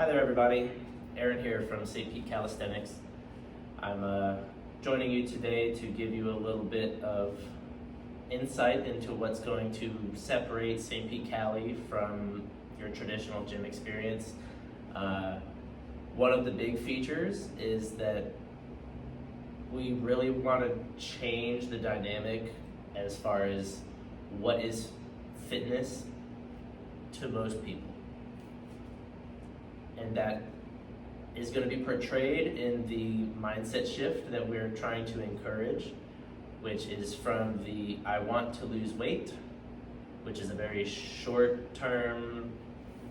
Hi there, everybody. Aaron here from St. Pete Calisthenics. I'm joining you today to give you a little bit of insight into what's going to separate St. Pete Cali from your traditional gym experience. One of the big features is that we really want to change the dynamic as far as what is fitness to most people. And that is going to be portrayed in the mindset shift that we're trying to encourage, which is from the I want to lose weight, which is a very short-term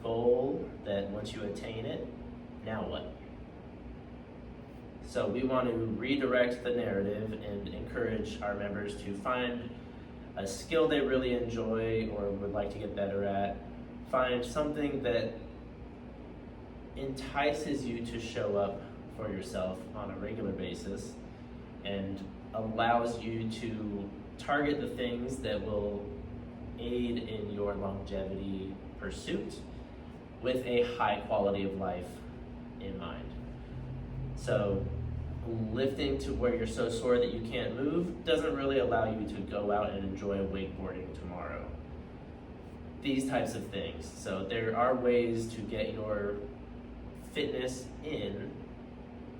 goal that once you attain it, now what? So we want to redirect the narrative and encourage our members to find a skill they really enjoy or would like to get better at, find something that entices you to show up for yourself on a regular basis and allows you to target the things that will aid in your longevity pursuit with a high quality of life in mind. So lifting to where you're so sore that you can't move doesn't really allow you to go out and enjoy wakeboarding tomorrow. These types of things. So there are ways to get your fitness in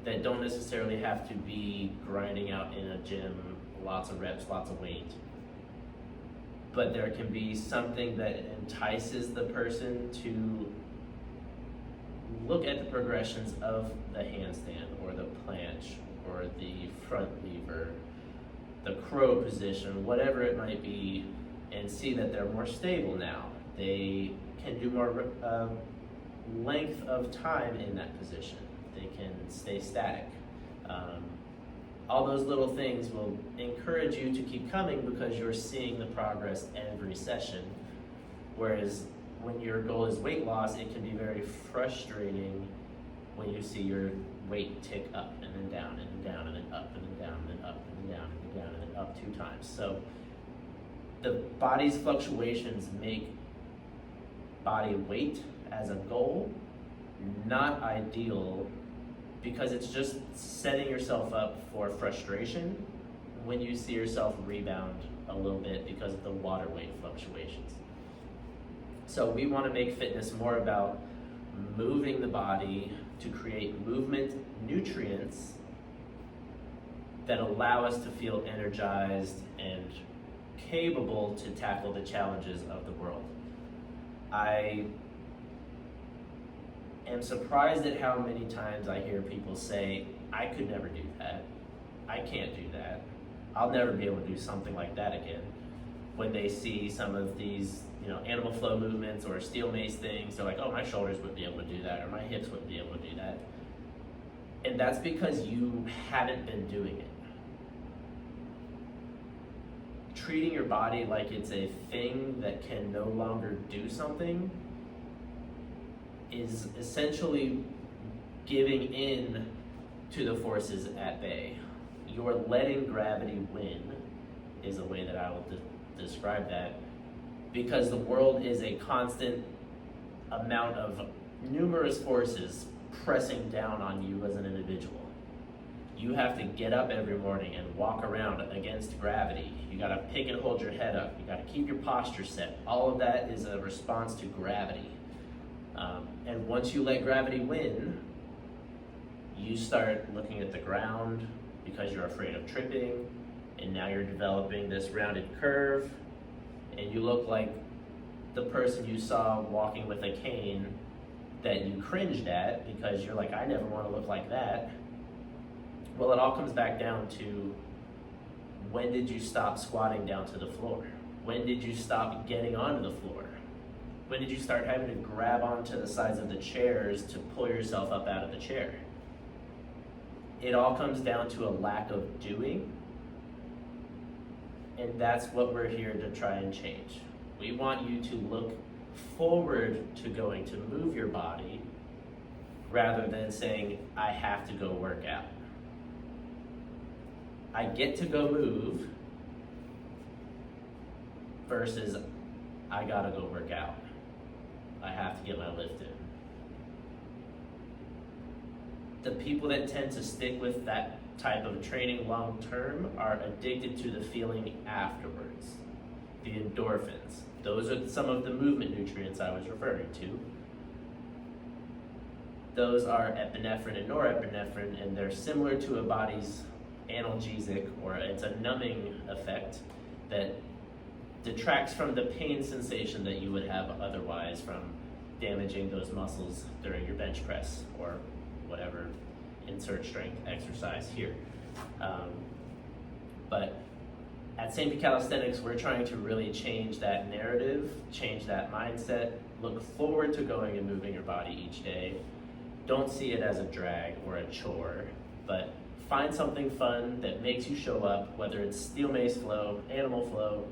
that don't necessarily have to be grinding out in a gym, lots of reps, lots of weight. But there can be something that entices the person to look at the progressions of the handstand or the planche or the front lever, the crow position, whatever it might be, and see that they're more stable now. They can do more length of time in that position. They can stay static. All those little things will encourage you to keep coming because you're seeing the progress every session. Whereas when your goal is weight loss, it can be very frustrating when you see your weight tick up and then down and then down and then up and then down and then up and then down and then down and then up 2 times. So the body's fluctuations make body weight as a goal not ideal because it's just setting yourself up for frustration when you see yourself rebound a little bit because of the water weight fluctuations. So we want to make fitness more about moving the body to create movement nutrients that allow us to feel energized and capable to tackle the challenges of the world. I am surprised at how many times I hear people say, I could never do that. I can't do that. I'll never be able to do something like that again. When they see some of these, animal flow movements or steel mace things, they're like, oh, my shoulders wouldn't be able to do that, or my hips wouldn't be able to do that. And that's because you haven't been doing it. Treating your body like it's a thing that can no longer do something is essentially giving in to the forces at bay. You're letting gravity win is a way that I will describe that, because the world is a constant amount of numerous forces pressing down on you as an individual. You have to get up every morning and walk around against gravity. You gotta pick and hold your head up. You gotta keep your posture set. All of that is a response to gravity. And once you let gravity win, you start looking at the ground because you're afraid of tripping, and now you're developing this rounded curve, and you look like the person you saw walking with a cane that you cringed at because you're like, I never want to look like that. Well, it all comes back down to, when did you stop squatting down to the floor? When did you stop getting onto the floor? When did you start having to grab onto the sides of the chairs to pull yourself up out of the chair? It all comes down to a lack of doing, and that's what we're here to try and change. We want you to look forward to going to move your body rather than saying, I have to go work out. I get to go move versus I gotta go work out. I have to get my lift in. the people that tend to stick with that type of training long term are addicted to the feeling afterwards, the endorphins. Those are some of the movement nutrients I was referring to. Those are epinephrine and norepinephrine, and they're similar to a body's analgesic, or it's a numbing effect that detracts from the pain sensation that you would have otherwise from damaging those muscles during your bench press or whatever insert strength exercise here. But at St. Pete Calisthenics, we're trying to really change that narrative, change that mindset, look forward to going and moving your body each day. Don't see it as a drag or a chore, but find something fun that makes you show up, whether it's steel mace flow, animal flow,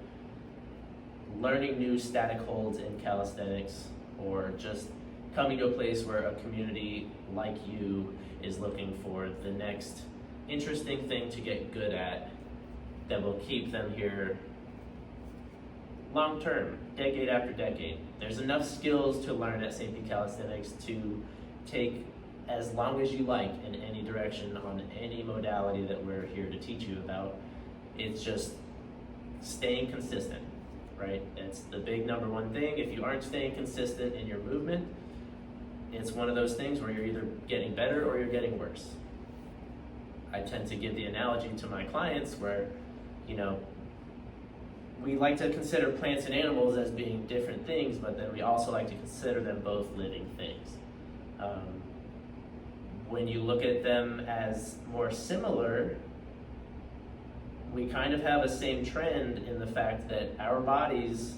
learning new static holds in calisthenics, or just coming to a place where a community like you is looking for the next interesting thing to get good at that will keep them here long term, decade after decade. There's enough skills to learn at St. Pete Calisthenics to take as long as you like in any direction on any modality that we're here to teach you about. It's just staying consistent, right? It's the big number one thing. If you aren't staying consistent in your movement, it's one of those things where you're either getting better or you're getting worse. I tend to give the analogy to my clients where, we like to consider plants and animals as being different things, but then we also like to consider them both living things. When you look at them as more similar, we kind of have a same trend in the fact that our bodies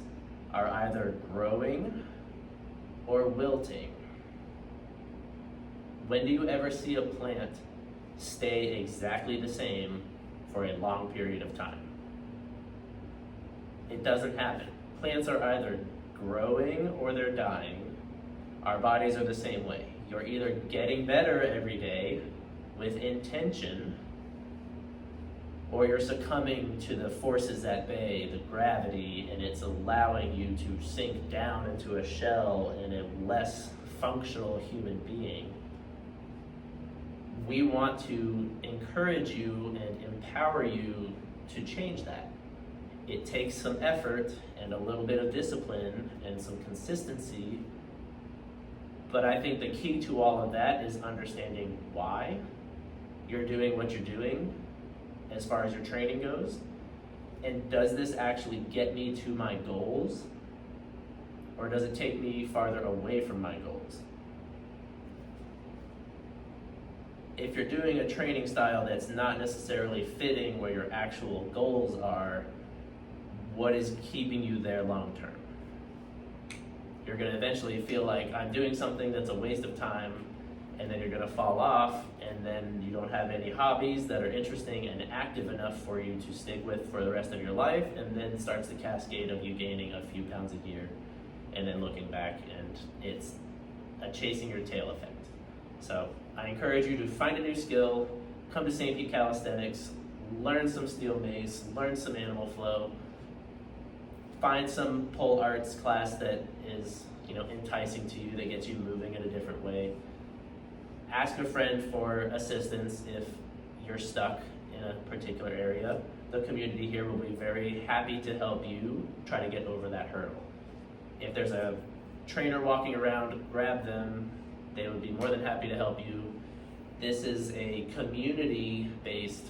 are either growing or wilting. When do you ever see a plant stay exactly the same for a long period of time? It doesn't happen. Plants are either growing or they're dying. Our bodies are the same way. You're either getting better every day with intention, or you're succumbing to the forces at bay, the gravity, and it's allowing you to sink down into a shell and a less functional human being. We want to encourage you and empower you to change that. It takes some effort and a little bit of discipline and some consistency, but I think the key to all of that is understanding why you're doing what you're doing as far as your training goes, and does this actually get me to my goals, or does it take me farther away from my goals? If you're doing a training style that's not necessarily fitting where your actual goals are, what is keeping you there long term? You're going to eventually feel like I'm doing something that's a waste of time, and then you're going to fall off, and then you don't have any hobbies that are interesting and active enough for you to stick with for the rest of your life, and then starts the cascade of you gaining a few pounds a year and then looking back, and it's a chasing your tail effect. So I encourage you to find a new skill, come to St. Pete Calisthenics, learn some steel mace, learn some animal flow, find some pole arts class that is enticing to you, that gets you moving in a different way. Ask a friend for assistance if you're stuck in a particular area. The community here will be very happy to help you try to get over that hurdle. If there's a trainer walking around, grab them. They would be more than happy to help you. This is a community-based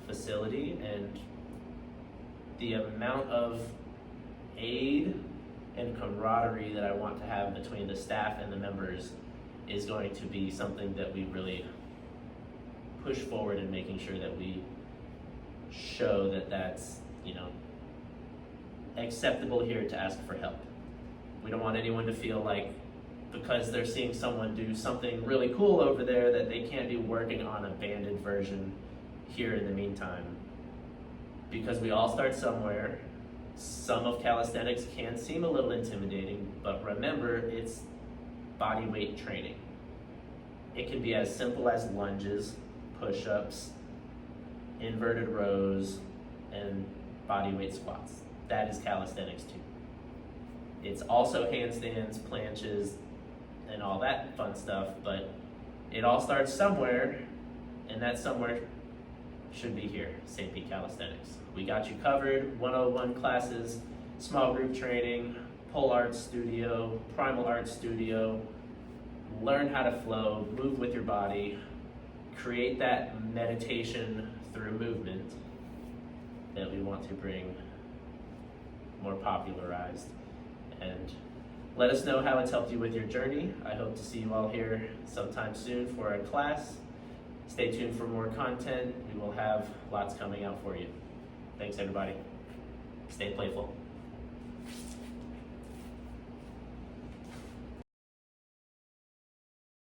facility, and the amount of aid and camaraderie that I want to have between the staff and the members is going to be something that we really push forward in making sure that we show that that's acceptable here to ask for help. We don't want anyone to feel like because they're seeing someone do something really cool over there that they can't be working on a banded version here in the meantime. Because we all start somewhere. Some of calisthenics can seem a little intimidating, but remember, it's body weight training. It can be as simple as lunges, push-ups, inverted rows, and body weight squats. That is calisthenics too. It's also handstands, planches, and all that fun stuff, but it all starts somewhere, and that somewhere should be here, St. Pete Calisthenics. We got you covered, 101 classes, small group training, pole art studio, primal art studio. Learn how to flow, move with your body, create that meditation through movement that we want to bring more popularized. And let us know how it's helped you with your journey. I hope to see you all here sometime soon for a class. Stay tuned for more content. We will have lots coming out for you. Thanks, everybody. Stay playful.